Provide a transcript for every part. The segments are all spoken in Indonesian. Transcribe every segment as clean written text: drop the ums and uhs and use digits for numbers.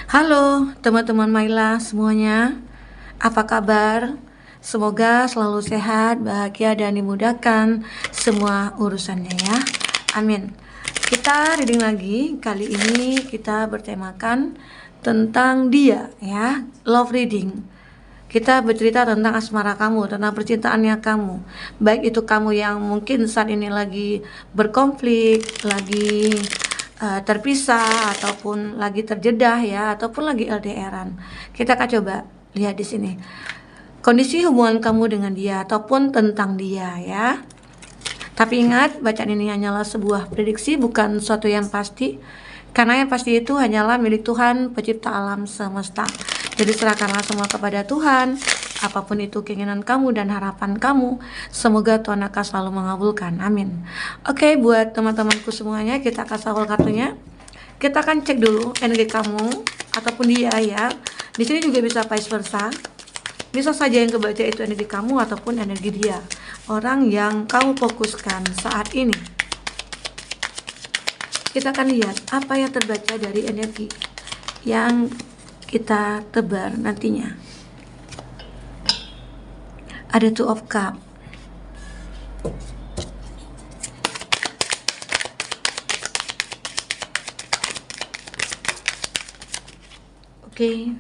Halo teman-teman Maila semuanya, apa kabar? Semoga selalu sehat, bahagia, dan dimudahkan semua urusannya ya. Amin. Kita reading lagi, kali ini kita bertemakan tentang dia ya, love reading. Kita bercerita tentang asmara kamu, tentang percintaannya kamu. Baik itu kamu yang mungkin saat ini lagi berkonflik, lagi terpisah, ataupun lagi terjedah ya, ataupun lagi LDRan. Kita akan coba lihat di sini kondisi hubungan kamu dengan dia ataupun tentang dia ya. Tapi ingat, bacaan ini hanyalah sebuah prediksi, bukan sesuatu yang pasti. Karena yang pasti itu hanyalah milik Tuhan, pencipta alam semesta. Jadi serahkanlah semua kepada Tuhan, apapun itu keinginan kamu dan harapan kamu, semoga Tuhan akan selalu mengabulkan. Amin. Oke, buat teman-temanku semuanya, kita akan shuffle kartunya. Kita akan cek dulu energi kamu ataupun dia ya. Di sini juga bisa vice versa. Bisa saja yang kebaca itu energi kamu ataupun energi dia, orang yang kamu fokuskan saat ini. Kita akan lihat apa yang terbaca dari energi yang kita tebar nantinya. Ada Two of Cups. Oke.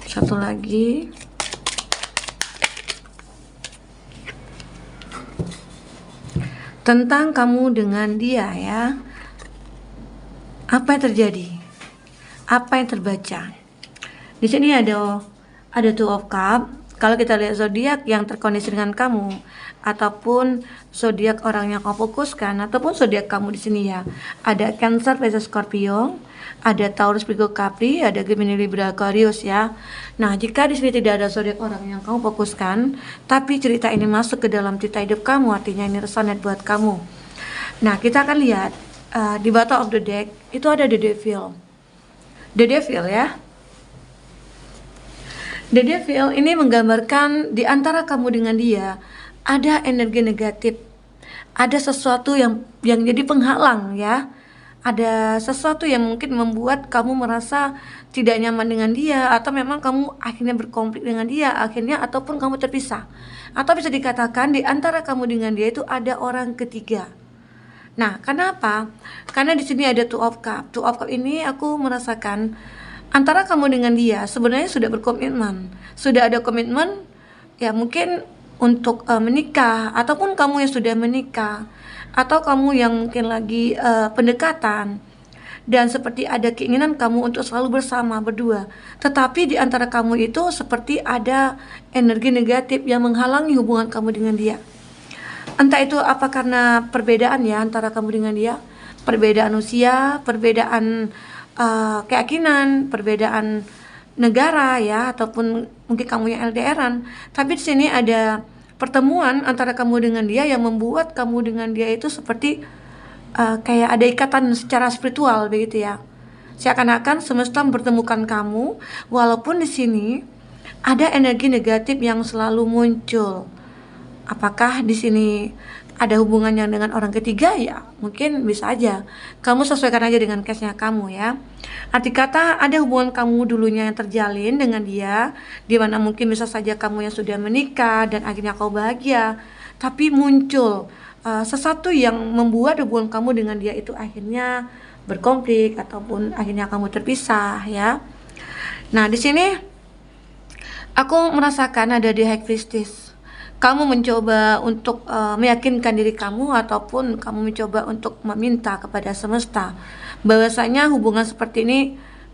Satu lagi. Tentang kamu dengan dia ya. Apa yang terjadi? Apa yang terbaca? Di sini ada Two of Cups. Kalau kita lihat zodiak yang terkoneksi dengan kamu, ataupun zodiak orang yang kamu fokuskan, ataupun zodiak kamu di sini ya, ada Cancer, Pisces, Scorpio, ada Taurus, Virgo, Capri, ada Gemini, Libra, Aquarius ya. Nah, jika di sini tidak ada zodiak orang yang kamu fokuskan, tapi cerita ini masuk ke dalam cerita hidup kamu, artinya ini resonate buat kamu. Nah, kita akan lihat di bottom of the deck itu ada The Devil. The Devil ya. The Devil ini menggambarkan di antara kamu dengan dia ada energi negatif, ada sesuatu yang jadi penghalang ya, ada sesuatu yang mungkin membuat kamu merasa tidak nyaman dengan dia, atau memang kamu akhirnya berkonflik dengan dia akhirnya, ataupun kamu terpisah, atau bisa dikatakan di antara kamu dengan dia itu ada orang ketiga. Nah, kenapa? Karena di sini ada Two of Cups. Two of Cups ini aku merasakan antara kamu dengan dia sebenarnya sudah berkomitmen, sudah ada komitmen ya, mungkin untuk menikah, ataupun kamu yang sudah menikah, atau kamu yang mungkin lagi pendekatan, dan seperti ada keinginan kamu untuk selalu bersama berdua, tetapi di antara kamu itu seperti ada energi negatif yang menghalangi hubungan kamu dengan dia. Entah itu apa, karena perbedaan ya antara kamu dengan dia, perbedaan usia, perbedaan keyakinan, perbedaan negara ya, ataupun mungkin kamu yang LDRan. Tapi di sini ada pertemuan antara kamu dengan dia yang membuat kamu dengan dia itu seperti kayak ada ikatan secara spiritual begitu ya. Seakan-akan semesta mempertemukan kamu, walaupun di sini ada energi negatif yang selalu muncul. Apakah di sini ada hubungannya dengan orang ketiga ya? Mungkin bisa aja. Kamu sesuaikan aja dengan case-nya kamu ya. Arti kata ada hubungan kamu dulunya yang terjalin dengan dia, di mana mungkin bisa saja kamu yang sudah menikah dan akhirnya kau bahagia, tapi muncul sesuatu yang membuat hubungan kamu dengan dia itu akhirnya berkonflik, ataupun akhirnya kamu terpisah ya. Nah, di sini aku merasakan ada di High Priestess. Kamu mencoba untuk meyakinkan diri kamu, ataupun kamu mencoba untuk meminta kepada semesta bahwasanya hubungan seperti ini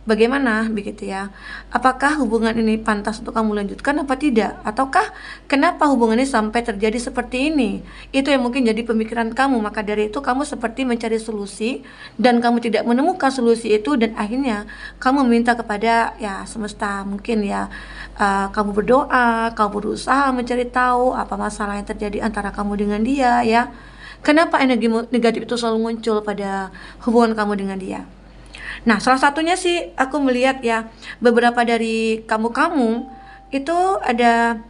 bagaimana begitu ya. Apakah hubungan ini pantas untuk kamu lanjutkan apa tidak? Ataukah kenapa hubungan ini sampai terjadi seperti ini? Itu yang mungkin jadi pemikiran kamu. Maka dari itu kamu seperti mencari solusi, dan kamu tidak menemukan solusi itu, dan akhirnya kamu meminta kepada ya semesta. Mungkin ya kamu berdoa, kamu berusaha mencari tahu apa masalah yang terjadi antara kamu dengan dia ya. Kenapa energi negatif itu selalu muncul pada hubungan kamu dengan dia? Nah, salah satunya sih aku melihat ya, beberapa dari kamu itu ada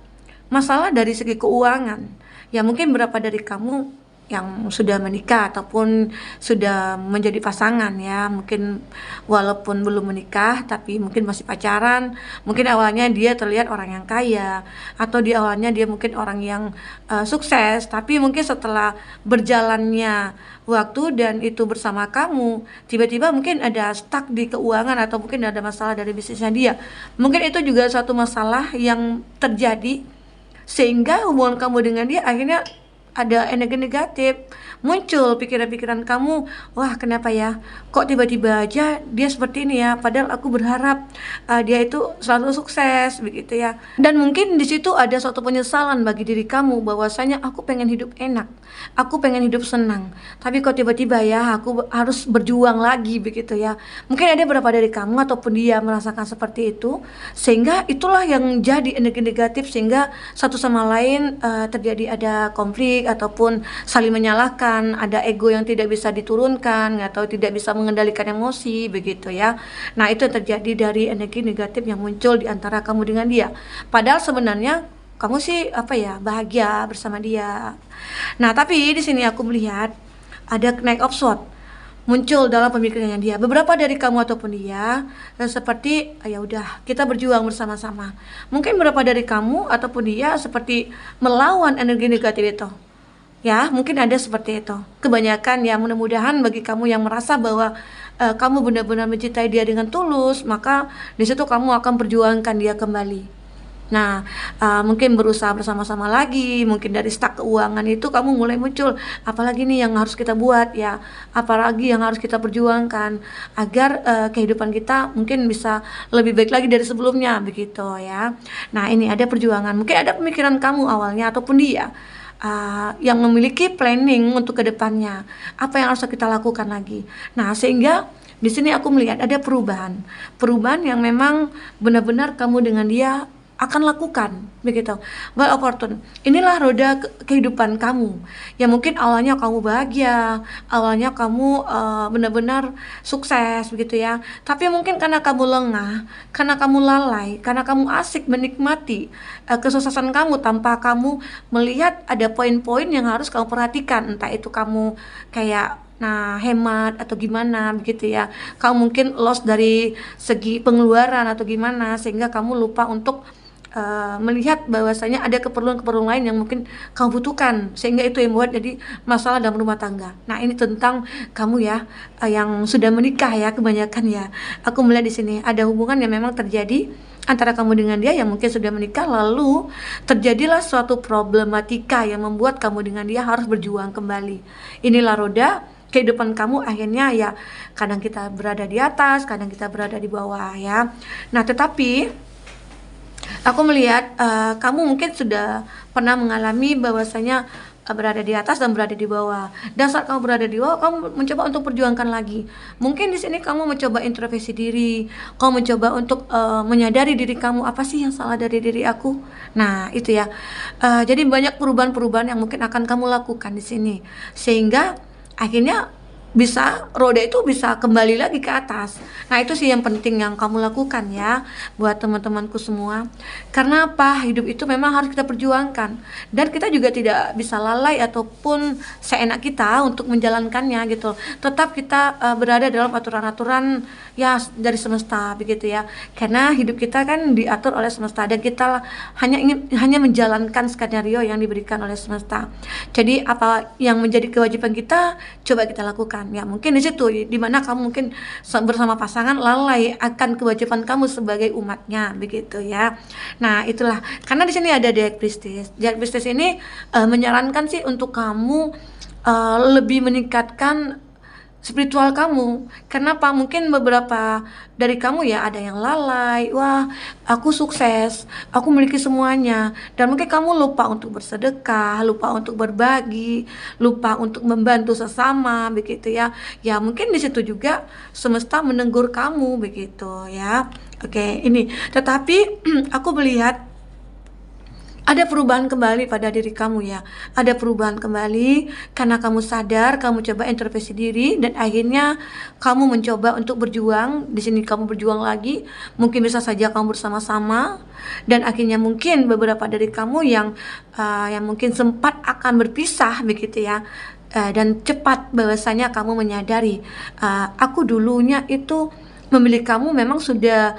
masalah dari segi keuangan. Ya mungkin beberapa dari kamu yang sudah menikah ataupun sudah menjadi pasangan ya, mungkin walaupun belum menikah tapi mungkin masih pacaran, mungkin awalnya dia terlihat orang yang kaya, atau di awalnya dia mungkin orang yang sukses, tapi mungkin setelah berjalannya waktu dan itu bersama kamu, tiba-tiba mungkin ada stuck di keuangan atau mungkin ada masalah dari bisnisnya dia. Mungkin itu juga suatu masalah yang terjadi sehingga hubungan kamu dengan dia akhirnya ada energi negatif, muncul pikiran-pikiran kamu, wah kenapa ya, kok tiba-tiba aja dia seperti ini ya, padahal aku berharap dia itu selalu sukses begitu ya. Dan mungkin di situ ada suatu penyesalan bagi diri kamu bahwasanya aku pengen hidup enak, aku pengen hidup senang, tapi kok tiba-tiba ya aku harus berjuang lagi begitu ya. Mungkin ada beberapa dari kamu ataupun dia merasakan seperti itu, sehingga itulah yang jadi energi negatif, sehingga satu sama lain terjadi ada konflik ataupun saling menyalahkan, ada ego yang tidak bisa diturunkan atau tidak bisa mengendalikan emosi begitu ya. Nah, itu yang terjadi dari energi negatif yang muncul di antara kamu dengan dia. Padahal sebenarnya kamu sih bahagia bersama dia. Nah, tapi di sini aku melihat ada Knight of Swords muncul dalam pemikirannya dia. Beberapa dari kamu ataupun dia seperti ya udah kita berjuang bersama-sama. Mungkin beberapa dari kamu ataupun dia seperti melawan energi negatif itu. Ya, mungkin ada seperti itu. Kebanyakan ya, mudah-mudahan bagi kamu yang merasa bahwa kamu benar-benar mencintai dia dengan tulus, maka di situ kamu akan perjuangkan dia kembali. Nah, mungkin berusaha bersama-sama lagi, mungkin dari stuck keuangan itu kamu mulai muncul, apalagi nih yang harus kita buat ya, apalagi yang harus kita perjuangkan agar kehidupan kita mungkin bisa lebih baik lagi dari sebelumnya begitu ya. Nah, ini ada perjuangan, mungkin ada pemikiran kamu awalnya ataupun dia yang memiliki planning untuk kedepannya, apa yang harus kita lakukan lagi. Nah, sehingga di sini aku melihat ada perubahan yang memang benar-benar kamu dengan dia akan lakukan begitu. Well opportune. Inilah roda kehidupan kamu. Ya mungkin awalnya kamu bahagia, awalnya kamu benar-benar sukses begitu ya. Tapi mungkin karena kamu lengah, karena kamu lalai, karena kamu asik menikmati kesuksesan kamu tanpa kamu melihat ada poin-poin yang harus kamu perhatikan. Entah itu kamu kayak hemat atau gimana begitu ya. Kamu mungkin loss dari segi pengeluaran atau gimana sehingga kamu lupa untuk melihat bahwasanya ada keperluan-keperluan lain yang mungkin kamu butuhkan, sehingga itu yang membuat jadi masalah dalam rumah tangga. Nah, ini tentang kamu ya, yang sudah menikah ya, kebanyakan ya. Aku melihat di sini ada hubungan yang memang terjadi antara kamu dengan dia yang mungkin sudah menikah, lalu terjadilah suatu problematika yang membuat kamu dengan dia harus berjuang kembali. Inilah roda kehidupan kamu, akhirnya ya kadang kita berada di atas, kadang kita berada di bawah ya. Nah, tetapi aku melihat kamu mungkin sudah pernah mengalami bahwasanya berada di atas dan berada di bawah. Dan saat kamu berada di bawah, kamu mencoba untuk perjuangkan lagi. Mungkin di sini kamu mencoba introspeksi diri, kamu mencoba untuk menyadari diri kamu, apa sih yang salah dari diri aku. Nah, itu ya. Jadi banyak perubahan-perubahan yang mungkin akan kamu lakukan di sini, sehingga akhirnya roda itu bisa kembali lagi ke atas. Nah, itu sih yang penting yang kamu lakukan ya buat teman-temanku semua. Karena apa? Hidup itu memang harus kita perjuangkan, dan kita juga tidak bisa lalai ataupun seenak kita untuk menjalankannya gitu. Tetap kita berada dalam aturan-aturan ya dari semesta begitu ya. Karena hidup kita kan diatur oleh semesta, dan kita hanya menjalankan skenario yang diberikan oleh semesta. Jadi apa yang menjadi kewajiban kita coba kita lakukan. Ya mungkin di situ dimana kamu mungkin bersama pasangan lalai akan kewajiban kamu sebagai umatnya begitu ya. Nah, itulah karena di sini ada Death Priestess. Death Priestess ini menyarankan sih untuk kamu lebih meningkatkan spiritual kamu. Kenapa? Mungkin beberapa dari kamu ya ada yang lalai, wah aku sukses, aku memiliki semuanya, dan mungkin kamu lupa untuk bersedekah, lupa untuk berbagi, lupa untuk membantu sesama begitu ya. Ya mungkin di situ juga semesta menegur kamu begitu ya. Oke, ini tetapi aku melihat ada perubahan kembali pada diri kamu ya. Ada perubahan kembali karena kamu sadar, kamu coba introspeksi diri, dan akhirnya kamu mencoba untuk berjuang. Di sini kamu berjuang lagi. Mungkin bisa saja kamu bersama-sama, dan akhirnya mungkin beberapa dari kamu yang mungkin sempat akan berpisah begitu ya. dan cepat bahwasanya kamu menyadari, aku dulunya itu memilih kamu memang sudah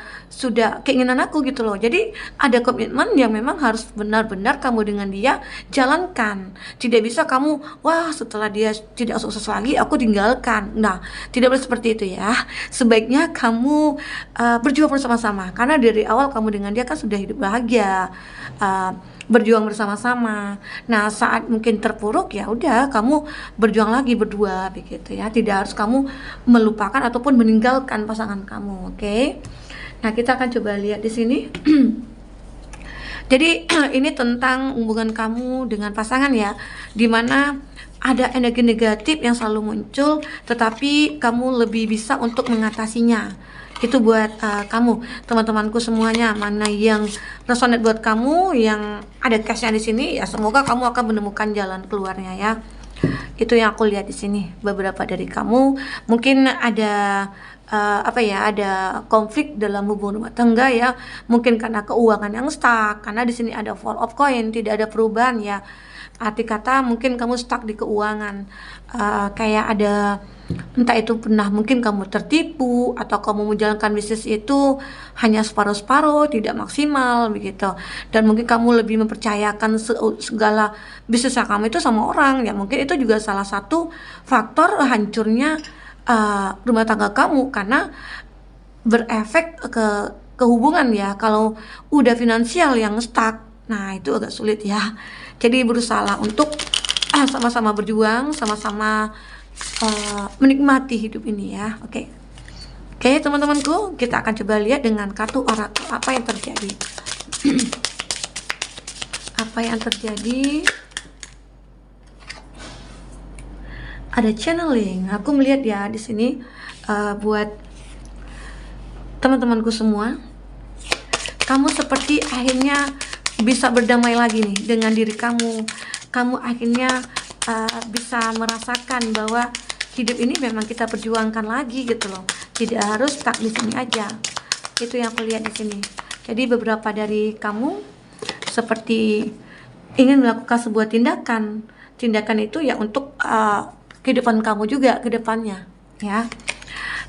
keinginan aku gitu loh. Jadi ada komitmen yang memang harus benar-benar kamu dengan dia jalankan. Tidak bisa kamu, wah setelah dia tidak sukses lagi aku tinggalkan. Nah, tidak boleh seperti itu ya. Sebaiknya kamu berjuang bersama-sama, karena dari awal kamu dengan dia kan sudah hidup bahagia, berjuang bersama-sama. Nah, saat mungkin terpuruk ya udah kamu berjuang lagi berdua begitu ya. Tidak harus kamu melupakan ataupun meninggalkan pasangan kamu, oke? Nah, kita akan coba lihat di sini. Jadi ini tentang hubungan kamu dengan pasangan ya, dimana ada energi negatif yang selalu muncul, tetapi kamu lebih bisa untuk mengatasinya. Itu buat kamu, teman-temanku semuanya, mana yang resonate buat kamu, yang ada cashnya di sini, ya semoga kamu akan menemukan jalan keluarnya ya. Itu yang aku lihat di sini. Beberapa dari kamu mungkin ada ada konflik dalam hubungan rumah tangga ya, mungkin karena keuangan yang stuck, karena di sini ada four of coin, tidak ada perubahan ya. Arti kata mungkin kamu stuck di keuangan, kayak ada, entah itu pernah mungkin kamu tertipu atau kamu menjalankan bisnis itu hanya separuh-separuh, tidak maksimal begitu, dan mungkin kamu lebih mempercayakan segala bisnis kamu itu sama orang ya. Mungkin itu juga salah satu faktor hancurnya rumah tangga kamu, karena berefek ke hubungan ya. Kalau udah finansial yang stuck, nah itu agak sulit ya. Jadi berusaha untuk sama-sama berjuang, sama-sama menikmati hidup ini ya. Oke, teman-temanku, kita akan coba lihat dengan kartu orakel apa yang terjadi. Apa yang terjadi? Ada channeling. Aku melihat ya di sini buat teman-temanku semua, kamu seperti akhirnya bisa berdamai lagi nih dengan diri kamu. Kamu akhirnya bisa merasakan bahwa hidup ini memang kita perjuangkan lagi gitu loh. Tidak harus stuck di sini aja. Itu yang aku lihat di sini. Jadi beberapa dari kamu seperti ingin melakukan sebuah tindakan. Tindakan itu ya untuk kehidupan kamu juga ke depannya ya.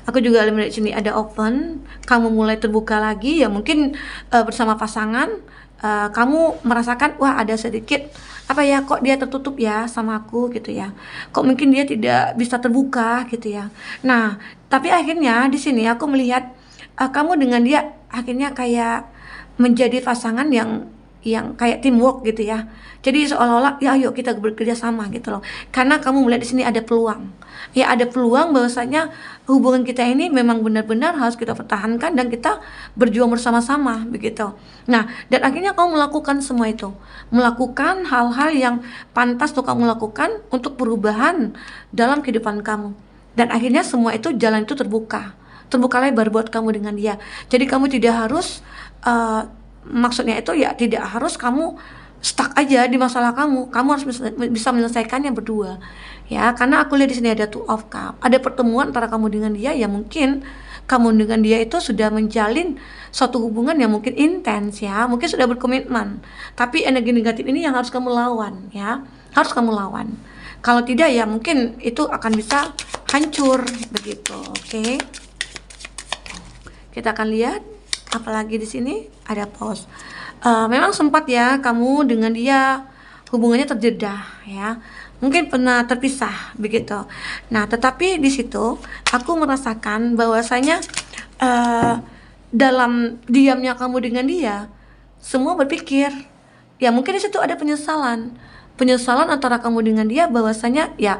Aku juga melihat sini ada open, kamu mulai terbuka lagi ya, mungkin bersama pasangan kamu merasakan wah ada sedikit kok dia tertutup ya sama aku gitu ya. Kok mungkin dia tidak bisa terbuka gitu ya. Nah, tapi akhirnya di sini aku melihat kamu dengan dia akhirnya kayak menjadi pasangan yang kayak teamwork gitu ya. Jadi seolah-olah ya ayo kita bekerja sama gitu loh. Karena kamu melihat di sini ada peluang. Ya ada peluang bahwasanya hubungan kita ini memang benar-benar harus kita pertahankan dan kita berjuang bersama-sama begitu. Nah, dan akhirnya kamu melakukan semua itu. Melakukan hal-hal yang pantas untuk kamu lakukan untuk perubahan dalam kehidupan kamu. Dan akhirnya semua itu jalan itu terbuka. Terbuka lebar buat kamu dengan dia. Jadi kamu tidak harus maksudnya itu ya tidak harus kamu stuck aja di masalah kamu harus bisa menyelesaikannya berdua ya. Karena aku lihat di sini ada two of cup, ada pertemuan antara kamu dengan dia ya. Mungkin kamu dengan dia itu sudah menjalin suatu hubungan yang mungkin intens ya, mungkin sudah berkomitmen, tapi energi negatif ini yang harus kamu lawan ya, harus kamu lawan. Kalau tidak ya mungkin itu akan bisa hancur begitu. Oke. Kita akan lihat apalagi di sini ada pause. Memang sempat ya kamu dengan dia hubungannya terjeda ya, mungkin pernah terpisah begitu. Nah, tetapi di situ aku merasakan bahwasanya dalam diamnya kamu dengan dia, semua berpikir ya mungkin di situ ada penyesalan antara kamu dengan dia, bahwasanya ya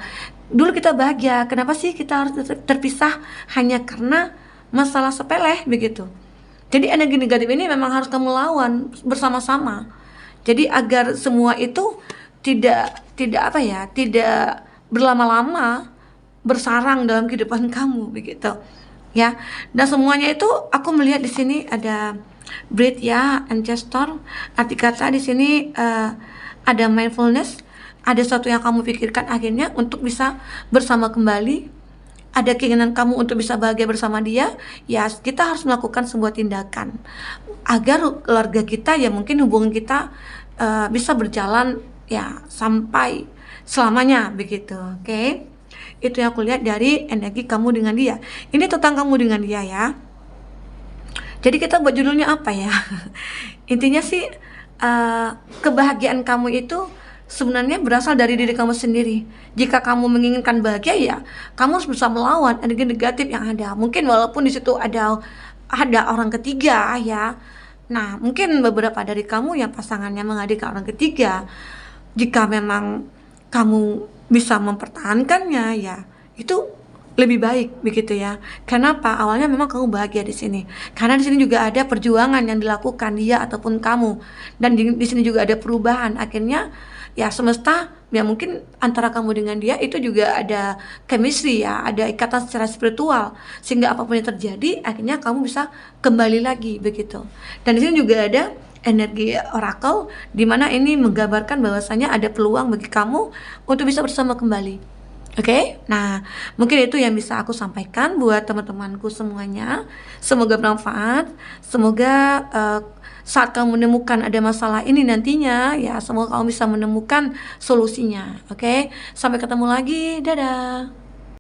dulu kita bahagia, kenapa sih kita harus terpisah hanya karena masalah sepele begitu. Jadi energi negatif ini memang harus kamu lawan bersama-sama. Jadi agar semua itu tidak berlama-lama bersarang dalam kehidupan kamu begitu. Ya. Dan semuanya itu aku melihat di sini ada breathe ya, ancestor. Arti kata di sini ada mindfulness, ada sesuatu yang kamu pikirkan akhirnya untuk bisa bersama kembali. Ada keinginan kamu untuk bisa bahagia bersama dia, ya kita harus melakukan sebuah tindakan agar keluarga kita ya mungkin hubungan kita bisa berjalan ya sampai selamanya begitu. Oke. Itu yang aku lihat dari energi kamu dengan dia. Ini tentang kamu dengan dia ya. Jadi kita buat judulnya apa ya? Intinya sih kebahagiaan kamu itu sebenarnya berasal dari diri kamu sendiri. Jika kamu menginginkan bahagia ya, kamu harus bisa melawan energi negatif yang ada. Mungkin walaupun di situ ada orang ketiga ya. Nah, mungkin beberapa dari kamu yang pasangannya menghadirkan orang ketiga, jika memang kamu bisa mempertahankannya ya, itu lebih baik begitu ya. Kenapa? Awalnya memang kamu bahagia di sini. Karena di sini juga ada perjuangan yang dilakukan dia ataupun kamu. Dan di sini juga ada perubahan. Akhirnya ya semesta ya mungkin antara kamu dengan dia itu juga ada chemistry ya, ada ikatan secara spiritual. Sehingga apapun yang terjadi akhirnya kamu bisa kembali lagi begitu. Dan di sini juga ada energi oracle di mana ini menggambarkan bahwasanya ada peluang bagi kamu untuk bisa bersama kembali. Oke, nah mungkin itu yang bisa aku sampaikan buat teman-temanku semuanya. Semoga bermanfaat. Semoga saat kamu menemukan ada masalah ini nantinya, ya semoga kamu bisa menemukan solusinya. Oke, sampai ketemu lagi. Dadah.